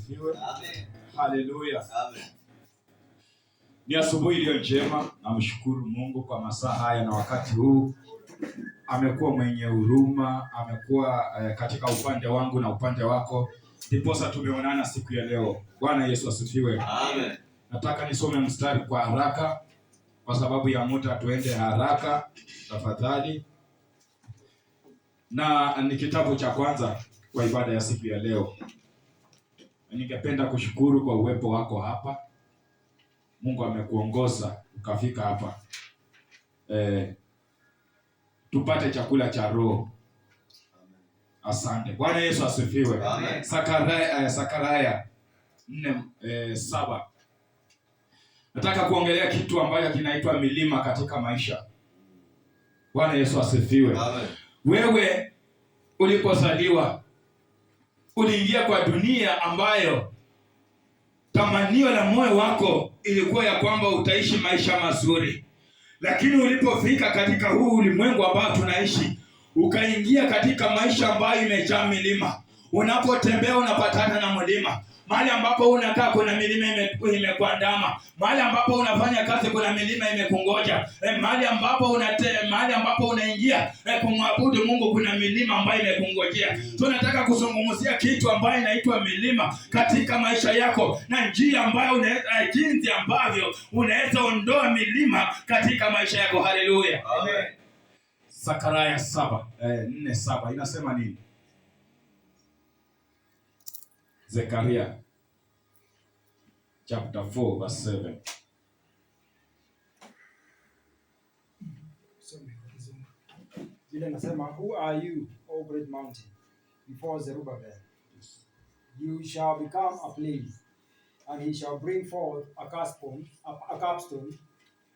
asifiwe. Amen. Haleluya. Amen. Ni asubuhi iliyo njema. Namshukuru Mungu kwa masaa haya na wakati huu. Amekuwa mwenye huruma, amekuwa katika upande wangu na upande wako. Ndiposa tumeonana siku ya leo. Bwana Yesu asifiwe. Amen. Nataka nisome mstari kwa haraka kwa sababu ya muda, tuende haraka tafadhali. Na ni kitabu cha kwanza kwa ibada ya siku ya leo. Ningependa kushukuru kwa uwepo wako hapa. Mungu amekuongoza ukafika hapa. Tupate chakula cha roho. Asante. Bwana Yesu asifiwe. Amen. Sakaraya 4:7. Nataka kuongelea kitu ambacho kinaitwa milima katika maisha. Bwana Yesu asifiwe. Amen. Wewe ulipozaliwa uliingia kwa dunia ambayo tamanio la moyo wako ilikuwa ya kwamba utaishi maisha mazuri. Lakini ulipofika katika huu ulimwengu ambao tunaishi, ukaingia katika maisha ambayo imejaa milima. Unapotembea unapatana na mlima. Mahali ambapo unakaa kuna milima imekuandama. Mahali ambapo unafanya kazi kuna milima imekungoja. Mahali ambapo unaingia kumwabudu Mungu kuna milima ambayo imekungojea. Tunataka kuzungumzia kitu ambayo inaitwa milima katika maisha yako na njia ambayo jinsi ambavyo unaweza ondoa milima katika maisha yako. Haleluya. Amen. Sakaraya 4:7 inasema nini? Zekaria chapter 4:7. Vile nasema, who are you, O great mountain, before Zerubbabel? Yes. You shall become a plain, and he shall bring forth a capstone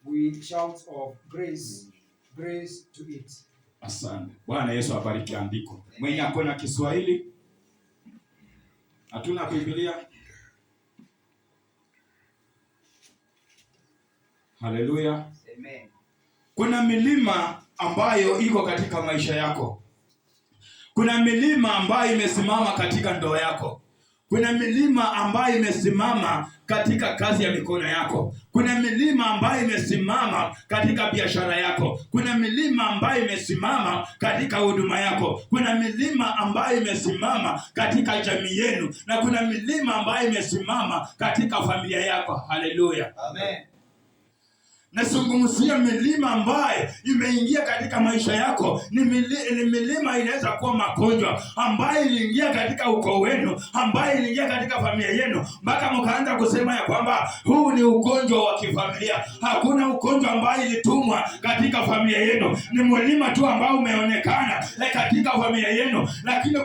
with shouts of grace to it. Asante. Bwana Yesu abariki andiko. Mwenye akona Kiswahili, hatuna Biblia. Haleluya. Amen. Kuna milima ambayo iko katika maisha yako. Kuna milima ambayo imesimama katika ndoa yako. Kuna milima ambayo imesimama katika kazi ya mikono yako. Kuna milima ambayo imesimama katika biashara yako. Kuna milima ambayo imesimama katika huduma yako. Kuna milima ambayo imesimama katika jamii yenu. Na kuna milima ambayo imesimama katika familia yako. Haleluya. Amen. Nazungumzia milima ambayo imeingia katika maisha yako. Ni milima inaweza kuwa magonjwa ambayo iliingia katika ukoo wenu, ambayo iliingia katika familia yenu, mpaka mkaanza kusema ya kwamba huu ni ugonjwa wa kifamilia. Hakuna ugonjwa ambao ilitumwa katika familia yenu. Ni milima tu ambao umeonekana katika familia yenu. Lakini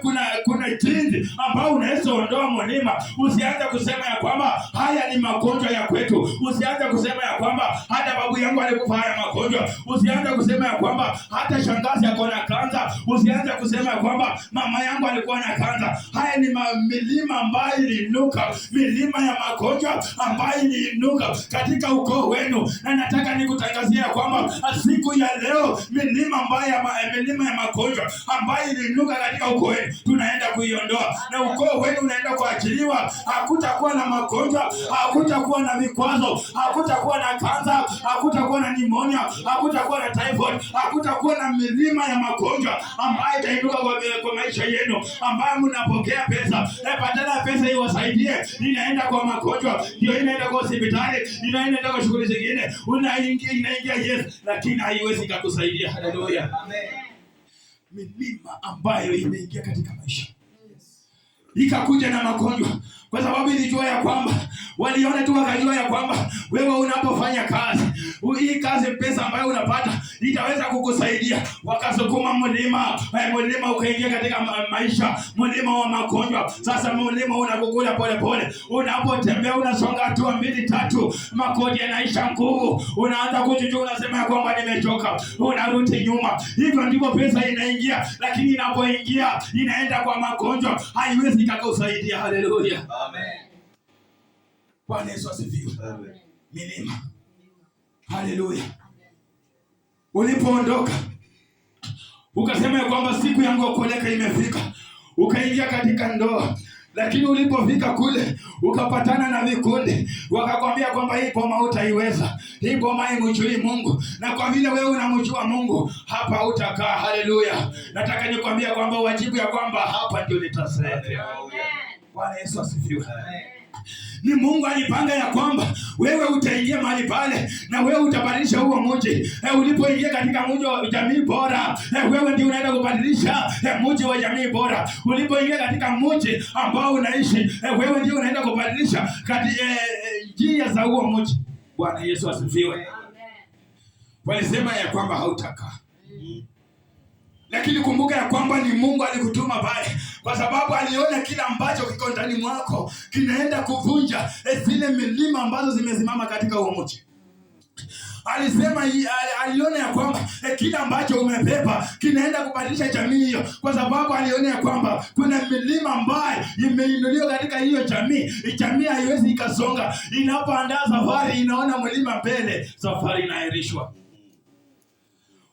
kuna jinsi ambao unaweza ondoa milima. Usianze kusema ya kwamba haya ni magonjwa ya kwetu. Usianze kusema ya kwamba hata babu yangu alikufa haya magonjwa. Usianze kusema ya kwamba hata shangazi yako na kansa. Usianze kusema ya kwamba mama yangu alikuwa na kansa. Haya ni milima ambayo iliinuka, milima ya magonjwa ambayo iliinuka katika ukoo wenu. Na nataka nikutangazia ya kwamba siku ya leo milima ya magonjwa ambayo iliinuka katika ukoo wenu tunaenda kuiondoa, na ukoo wenu unaenda kuachiliwa. Hakutakuwa na magonjwa, hakutakuwa na vikwazo, hakutakuwa na kansa, hakutakuwa na pneumonia, hakutakuwa na typhoid, hakutakuwa na milima ya magonjwa ambayo itainuka kwa maisha yenu, ambayo mnapokea pesa. Badala ya pesa iwasaidie, inaenda kwa magonjwa, ndio inaenda kwa hospitali, inaenda kwa shughuli zingine. Inaingia yes, lakini haiwezi kukusaidia. Haleluya. Amen. Milima ambayo imeingia katika maisha ikakuja na magonjwa kwa sababu ilijua ya kwamba waliona tu wakajua ya kwamba wewe unapofanya kazi, hii kazi pesa ambayo unapata itaweza kukusaidia. Wakasukuma mlima ukaingia katika maisha, mlima wa magonjwa. Sasa mlima unakukula pole pole. Unapotembea unasonga hatua 2-3, magonjwa yanaisha nguvu. Unaanza kujuju, unasema ya kwamba nimechoka. Unarudi nyuma. Hivyo ndivyo pesa inaingia, lakini inapoingia inaenda kwa magonjwa, haiwezi kukusaidia. Haleluya. Amen. Bwana Yesu asifiwe. Amen. Milima. Haleluya. Ulipoondoka ukasema ya kwamba siku yangu ya kuoleka imefika, ukaingia katika ndoa. Lakini ulipofika kule ukapatana na vikundi, wakakwambia kwamba hii boma hutaiweza, hii boma haimjui Mungu, na kwa vile wewe unamjua Mungu hapa utakaa. Haleluya! Nataka nikwambia kwamba wajibu ya kwamba hapa ndio nitasema. Bwana Yesu asifiwe. Ni Mungu alipanga ya kwamba wewe utaingia mahali pale na wewe utabadilisha huo mji. Ulipoingia katika mji wa jamii bora, wewe ndio unaenda kubadilisha mji wa jamii bora. Ulipoingia katika mji ambao unaishi, wewe ndio unaenda kubadilisha njia za huo mji. Bwana Yesu asifiwe. Walisema ya kwamba hautakaa. Lakini kumbuka ya kwamba ni Mungu alikutuma pale, kwa sababu aliona kila ambacho kiko ndani mwako kinaenda kuvunja zile milima ambazo zimesimama katika huo mji. Alisema aliona ya kwamba kila ambacho umebeba kinaenda kubadilisha jamii hiyo, kwa sababu aliona ya kwamba kuna milima ambayo imeinuliwa katika hiyo jamii. Jamii haiwezi ikasonga. Inapoandaa safari inaona mlima mbele, safari inaahirishwa.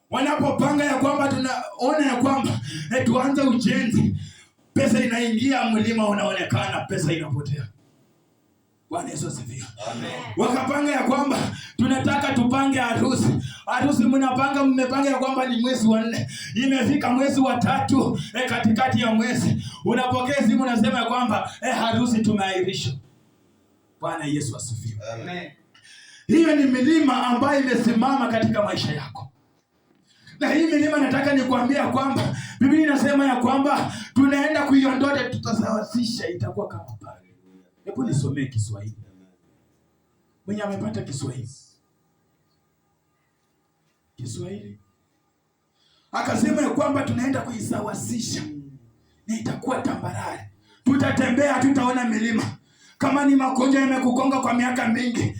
Wanapopanga ya kwamba tunaona ya kwamba tuanze ujenzi, pesa inaingia, mlima unaonekana, pesa inapotea. Bwana Yesu asifiwe. Amen. Wakapanga ya kwamba tunataka tupange harusi. Harusi mmepanga ya kwamba ni mwezi wa 4. Imefika mwezi wa 3, katikati ya mwezi unapokea simu unasema ya kwamba harusi tumeahirisha. Bwana Yesu asifiwe. Amen. Hiyo ni milima ambayo imesimama katika maisha yako. Na hii milima nataka nikwambia kwamba Biblia inasema ya kwamba tunaenda kuiondoa, tutasawazisha, itakuwa kama pale. Hebu nisomee Kiswahili. Mwenye amepata Kiswahili. Kiswahili. Akasema ya kwamba tunaenda kuisawazisha na itakuwa tambarare. Tutatembea, tutaona milima. Kama ni magonjwa yamekukonga kwa miaka mingi,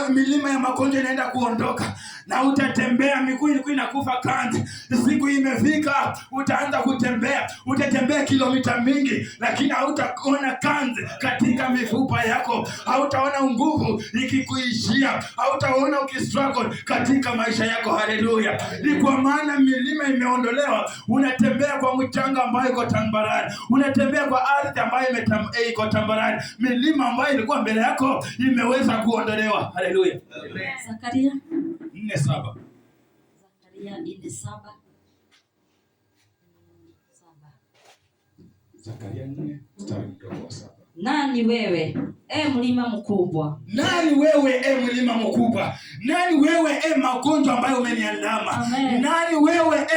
milima ya magonjwa inaenda kuondoka na utatembea, miguu ilikuwa inakufa kanzi. Siku imefika utaanza kutembea, utatembea kilomita mingi, lakini hautaona kanzi katika mifupa yako, hautaona nguvu ikikuishia, hautaona ukistruggle katika maisha yako. Haleluya! Ni kwa maana milima imeondolewa. Unatembea kwa mchanga ambayo iko tambarare, unatembea kwa ardhi ambayo iko tambarare. Milima ambayo ilikuwa mbele yako imeweza kuondolewa. Haleluya. Zakaria 4:7. Zakaria 4:7. Zakaria 4:7. Nani wewe, mlima mkubwa? Nani wewe, mlima mkubwa? Nani wewe, magonjwa ambayo umeniandama? Nani wewe,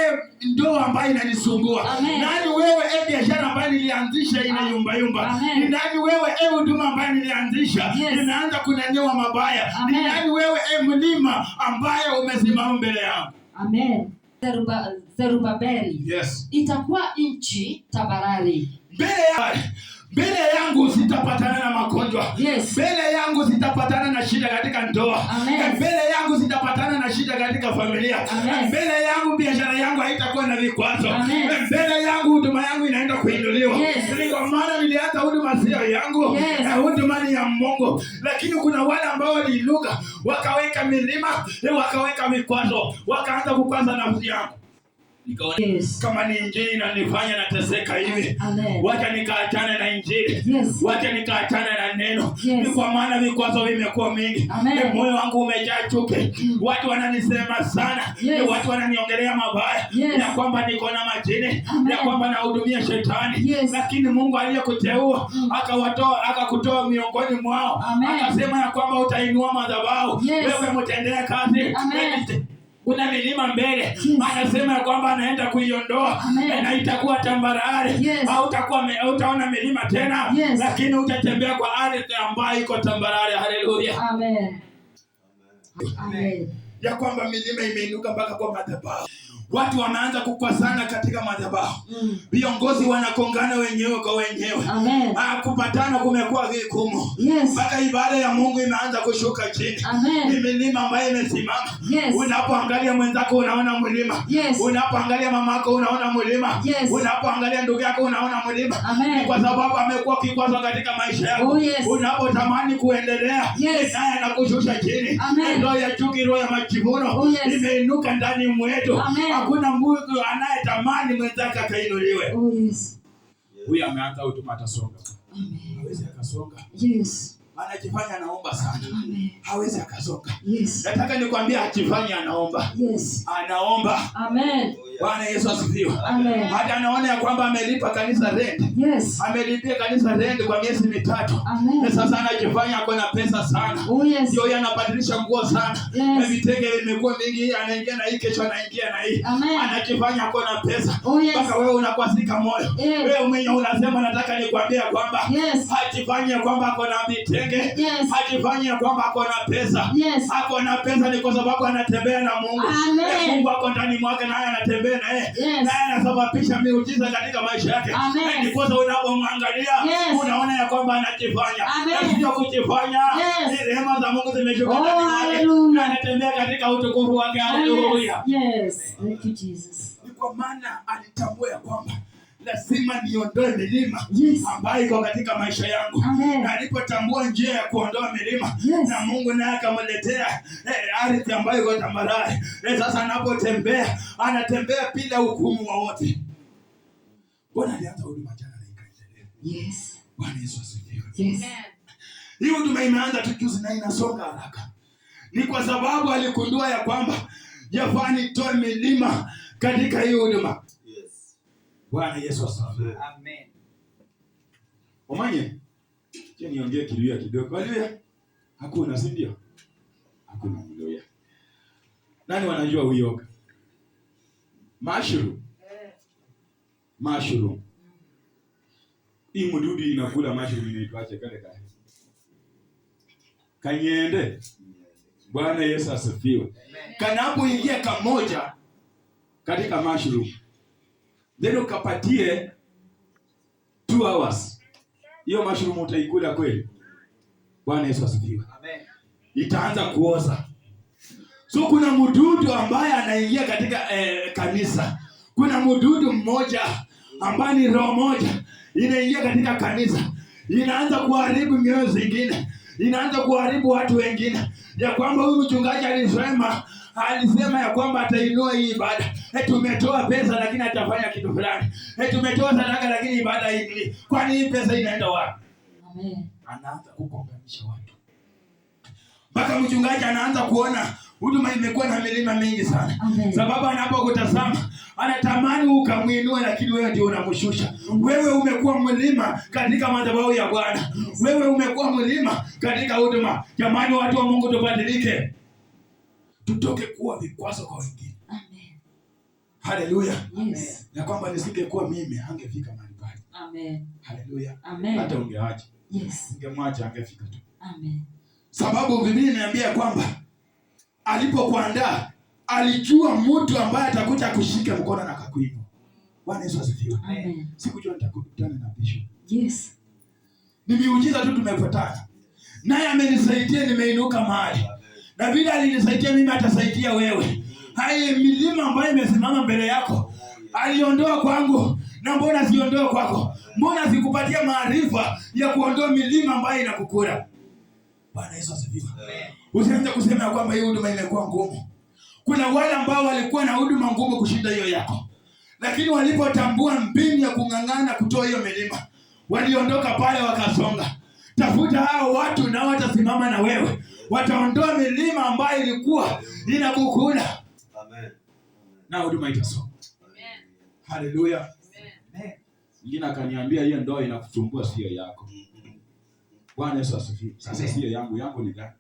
ndoa ambayo inanisumbua? Nani wewe, biashara ambayo nilianzisha inayumbayumba? Ni nani wewe, huduma ambayo nilianzisha inaanza kunenyewa mabaya? Ni nani wewe, mlima ambayo umesimama mbele yangu? Amen. Zerubabeli. Yes. Itakuwa nchi tambarare. Mbele yangu sitapatana na magonjwa. Yes. Mbele yangu sitapatana na shida katika ndoa. Mbele yangu sitapatana na shida katika familia. Mbele yangu biashara yangu haitakuwa na vikwazo. Mbele yangu huduma yangu inaenda kuinuliwa. Ni kwa maana nilianza huduma sio yangu, na huduma ni ya Mungu. Lakini kuna wale ambao waliinuka, wakaweka milima, wakaweka vikwazo, wakaanza kukwaza nafsi yangu. Kama ni injili inanifanya nateseka hivi, wacha nikaachane na injili, wacha nikaachane na neno. Ni kwa maana vikwazo vimekuwa mingi, moyo wangu umejaa chuki, watu wananisema sana, watu wananiongelea mabaya, ya kwamba niko na majini, ya kwamba nahudumia shetani. Lakini Mungu aliyekuteua akakutoa miongoni mwao, akasema ya kwamba utainua madhabahu, wewe mtendea kazi. Kuna milima mbele, anasema ya kwamba anaenda kuiondoa na itakuwa tambarare. Hautaona milima tena, lakini utatembea kwa ardhi ambayo iko tambarare. Haleluya. Amen. Amen. Ya kwamba milima imeinuka mpaka kwa madhabahu. Watu wameanza kukwazana katika madhabahu. Viongozi wanakongana wenyewe kwa wenyewe. Kupatana kumekuwa vigumu. Mpaka ibada ya Mungu imeanza kushuka chini. Ni milima ambayo imesimama. Unapoangalia mwenzako unaona mlima. Unapoangalia mamako unaona mlima. Unapoangalia ndugu yako unaona mlima. Kwa sababu amekuwa kikwazo katika maisha yako. Unapotamani kuendelea, naye anakushusha chini. Roho ya chuki, roho ya majivuno imeinuka ndani mwetu. Hakuna Mungu anayetamani mwenzake akainuliwe. Huyu ameanza huduma atasonga. hawezi akasonga. Yes. Anajifanya anaomba sana. Amen. Hawezi akasonga. Yes. Nataka nikwambie ajifanye anaomba. Yes. Anaomba. Amen. Bwana Yesu asifiwe. Amen. Hata anaona ya kwamba amelipa kanisa rent. Yes. Amelipia kanisa rent kwa miezi mitatu. Amen. Na sasa anajifanya ako na pesa sana. Oh yes. Ndio yeye anabadilisha nguo sana. Yes. Na vitenge vimekuwa mingi, anaingia na hii kesho anaingia na hii. Amen. Anajifanya ako na pesa. Oh yes. Mpaka wewe unakwazika moyo. Yes. Wewe mwenyewe unasema nataka nikwambie kwamba Yes. hajifanye kwamba ako na vitenge. Yes. Hajifanye kwamba ako na pesa. Yes. Ako na pesa ni kwa sababu anatembea na Mungu. Amen. Mungu ako ndani mwake naye anatembea naye. Yes. Naye anasababisha miujiza katika maisha yake. Amen. Ndipo unapomwangalia Yes. unaona ya kwamba anajifanya. Amen. Na sio kujifanya. Yes. Ni rehema za Mungu zimeshuka Oh, ndani mwake. hallelujah. Na anatembea katika utukufu wake. Haleluya. Yes. Thank you, Jesus. Ni kwa maana alitambua ya kwamba lazima niondoe milima Yes. ambayo iko katika maisha yangu. Amen. Na alipotambua njia ya kuondoa milima, Yes. na Mungu naye akamletea ardhi ambayo iko tambarare. Sasa anapotembea, anatembea bila hukumu wowote. Bwana alianza huduma jana na ikaendelea. Yes. Bwana Yesu asifiwe. Yes. Hii huduma imeanza tu juzi na inasonga haraka. Ni kwa sababu aligundua ya kwamba yafaa nitoe milima katika hii huduma. Bwana Yesu asifiwe. Amen. Omanye, je, niongee Kiluya kidogo? Haleluya. Hakuna, si ndio? Hakuna Kiluya. Nani wanajua uyoga? Mushroom. Mushroom. Hii mdudu inakula mushroom inaitwaje kale kale? Kanyende. Bwana Yesu asifiwe. Kanapoingia kamoja katika mushroom, then ukapatie 2 hours. Hiyo mushroom utaikula kweli? Bwana Yesu asifiwe. Amen. Itaanza kuoza. So kuna mdudu ambaye anaingia katika kanisa. Kuna mdudu mmoja ambaye ni roho moja inaingia katika kanisa. Inaanza kuharibu mioyo zingine. Inaanza kuharibu watu wengine. Ya kwamba huyu mchungaji alisema ya kwamba atainua hii ibada. Tumetoa pesa lakini atafanya kitu fulani. Tumetoa sadaka lakini ibada hii. Kwani hii pesa inaenda wapi? Amen. Anaanza kukonganisha watu. Mpaka mchungaji anaanza kuona huduma imekuwa na milima mingi sana. Amen. Sababu anapokutazama anatamani ukamuinue lakini wewe ndio unamshusha. Wewe umekuwa mlima katika madhabahu ya Bwana. Wewe umekuwa mlima katika huduma. Jamani, watu wa Mungu, tubadilike. Tutoke kuwa vikwazo kwa wengine. Amen. Haleluya. Yes. Na kwamba nisingekuwa mimi hangefika mahali pale. Amen. Haleluya. Amen. Hata ungeacha. Yes. Ungemwacha angefika tu. Amen. Sababu Biblia inaniambia kwamba alipokuandaa alijua mtu ambaye atakuja kushika mkono na akakuinua. Bwana Yesu asifiwe. Amen. Sikujua nitakutana na bishop. Yes. Ni miujiza tu tumepatana. Naye amenisaidia nimeinuka mahali. Na vile alinisaidia mimi atasaidia wewe. Hai milima ambayo imesimama mbele yako aliondoa kwangu, na mbona siondoe kwako? Mbona sikupatia maarifa ya kuondoa milima ambayo inakukura? Bwana Yesu asifiwe. Usianze kusema ya kwamba hii huduma imekuwa ngumu. Kuna wale ambao walikuwa na huduma ngumu kushinda hiyo yako. Lakini walipotambua mbinu ya kung'ang'ana kutoa hiyo milima, waliondoka pale wakasonga. Tafuta hao watu na watasimama na wewe. Wataondoa milima ambayo ilikuwa inakukula. Amen. Na huduma itasonga. Amen. Haleluya. Amen. Mwingine akaniambia hiyo ndoa inakusumbua, sio yako. Bwana Yesu asifiwe. Sasa sio yangu ni gani?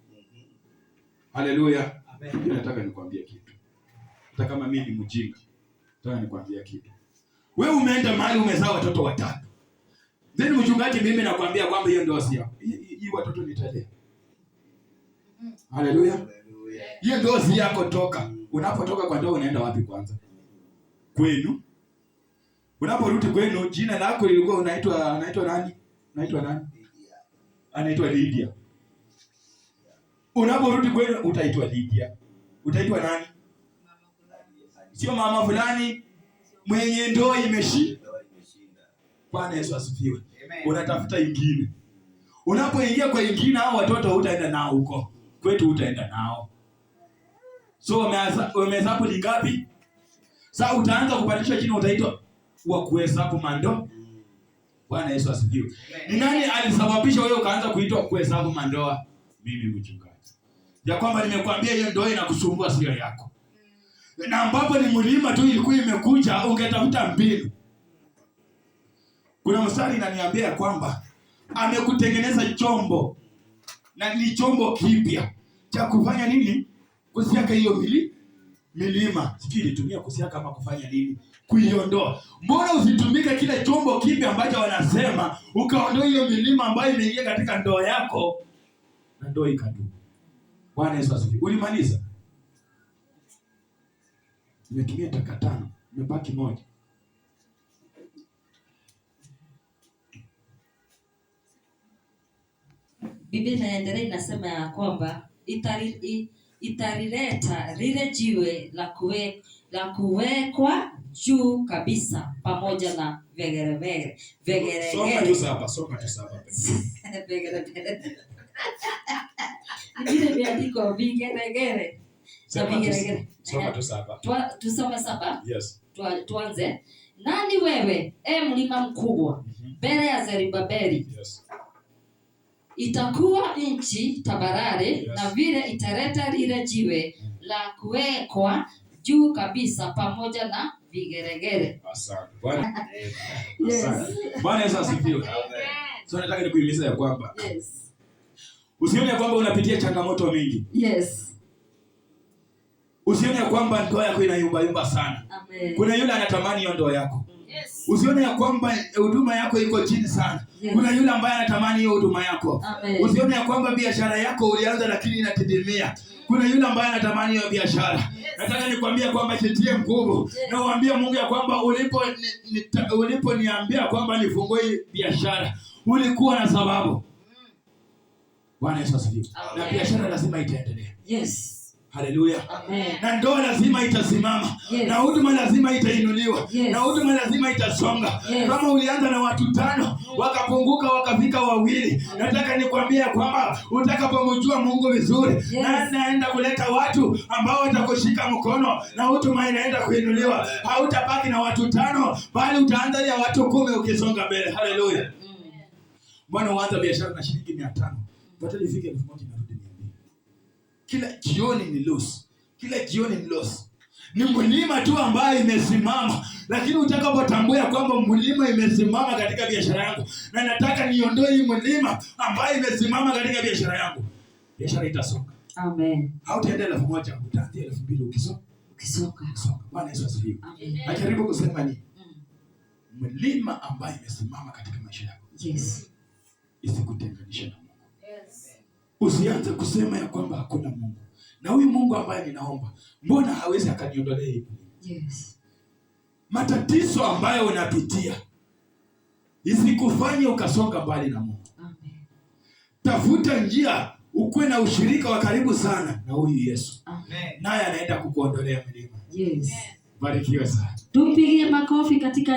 Haleluya. Amen. Nataka nikwambie kitu. Hata kama mimi ni mjinga, nataka nikwambie kitu. Wewe umeenda mahali umezaa watoto 3. Then mchungaji mimi nakwambia kwamba hiyo ndoa si yako. Hii watoto nitalea. Haleluya. Hiyo ndoa si yako, toka. Unapotoka kwa ndoa unaenda wapi kwanza? Kwenu. Unaporudi kwenu, jina lako lilikuwa unaitwa nani? Unaitwa nani? Anaitwa Lydia. Unaporudi kwenu utaitwa Lydia. Utaitwa nani? Sio mama fulani mwenye ndoa imeshinda. Bwana Yesu asifiwe. Unatafuta ingine. Unapoingia kwa ingine, hao watoto hutaenda nao huko. Kwetu utaenda nao. So umehesabu ni ngapi? Sasa utaanza kubadilisha jina, utaitwa wa kuhesabu mando. Bwana Yesu asifiwe. Ni nani alisababisha wewe ukaanza kuitwa kuhesabu mandoa? Mimi mchungaji. Ya kwamba nimekwambia hiyo ndoa inakusumbua sio yako. Na ambapo ni mlima tu ilikuwa imekuja ungetafuta mbinu. Kuna mstari inaniambia kwamba amekutengeneza chombo na ni chombo kipya cha kufanya nini? Kusiaka hiyo milima. Sijui ilitumia kusiaka kama kufanya nini? Kuiondoa. Mbona usitumike kile chombo kipya ambacho wanasema ukaondoa hiyo milima ambayo imeingia katika ndoa yako na ndoa ikadumu. Bwana Yesu asifiwe. Ulimaliza? Nimetumia dakika 5, nimebaki moja. Biblia inaendelea inasema ya kwamba italileta lile jiwe la kuwekwa juu kabisa pamoja na vegeregere. Soma tu saba. Vegeregere. Vile viandiko vigeregere. Soma tu saba. Tusome saba. Yes. Tuanze. Nani wewe, mlima mkubwa, mbele ya Zerubabeli? Yes. Itakuwa nchi tambarare, Yes. na vile italeta lile jiwe la kuwekwa juu kabisa pamoja na vigeregere. Asante. Bwana. Yes. Bwana Yesu asifiwe. So nataka nikuhimiza ya kwamba Yes. usione ya kwamba unapitia changamoto mingi. Yes. Usione ya kwamba ndoa yako inayumba sana. Amen. Kuna yule anatamani hiyo ndoa yako. Yes. Usione ya kwamba huduma yako iko chini sana. Yes. Kuna yule ambaye anatamani hiyo huduma yako. Amen. Usione ya kwamba biashara yako ulianza lakini inatidimia. Kuna yule ambaye anatamani hiyo biashara. Nataka nikwambie kwamba jitie nguvu. Na uambie Mungu ya kwamba uliponiambia kwamba nifungue hii biashara, ulikuwa na sababu. Bwana Yesu asifiwe. Na biashara lazima itaendelea. Yes. Haleluya. Amen. Na ndoa lazima itasimama. Yes. Na huduma lazima itainuliwa. Yes. Na huduma lazima itasonga. Yes. Kama ulianza na watu 5, wakapunguka wakafika 2, nataka nikwambie kwamba utakapomjua Mungu vizuri, Yes. na naenda kuleta watu ambao watakushika mkono na huduma inaenda kuinuliwa. Hautabaki na watu 5, bali utaanza ya watu 10 ukisonga mbele. Haleluya. Bwana uanza biashara na shilingi 500. Baada ifike 1000 narudi 200. Kila jioni ni loss. Kila jioni ni loss. Ni mlima tu ambayo imesimama. Lakini utakapotambua kwamba mlima imesimama katika biashara yangu, na nataka niondoe hii mlima ambayo imesimama katika biashara yangu, biashara itasonga. Amen. Hautaenda 1000, utaanzia 2000 ukisonga. Bwana Yesu asifiwe. Amen. Najaribu kusema ni mlima ambayo imesimama katika maisha yako. Yes. Isikutenganishe na Mungu. Usianze kusema ya kwamba hakuna Mungu. Na huyu Mungu ambaye ninaomba, mbona hawezi akaniondolea hivi? Yes. Matatizo ambayo unapitia isikufanye ukasonga mbali na Mungu. Amen. Tafuta njia ukuwe na ushirika wa karibu sana na huyu Yesu. Amen. Naye anaenda kukuondolea milima. Yes. Barikiwe sana. Tumpigie makofi katika